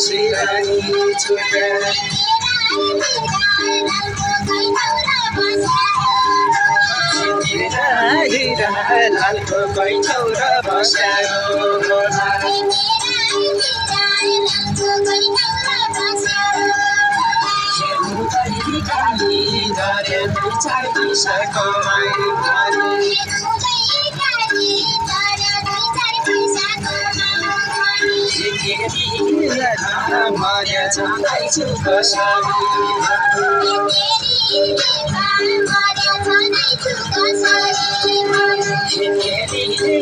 सिरानी छुट्या हिरा हिरा लालको कैठौ र बस्यारो गरे विचार पैसा कमाइ मर्या जाँदैछु कसरी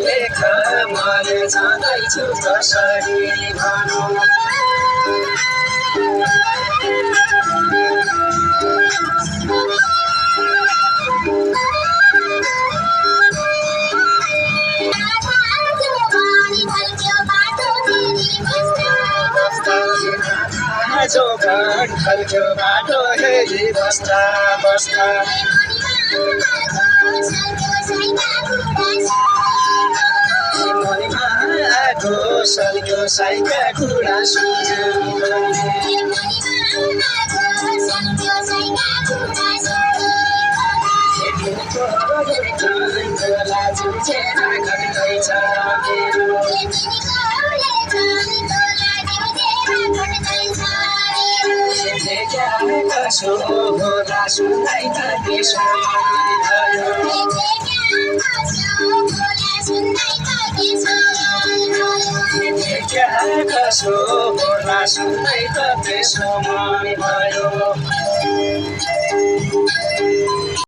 लेख मर्या जाँदैछु कसरी भनौँ जोगाड खल्क्यो बाटो हेरी बस्दा बस्दा मनमा आएको सल्क्यो साइका कुरा सुन्यो लाजु चेना घट्दैछ मेरो कसो होला सुन्दै त त्यसो कसो होला सुन्दै त त्यसो मन भयो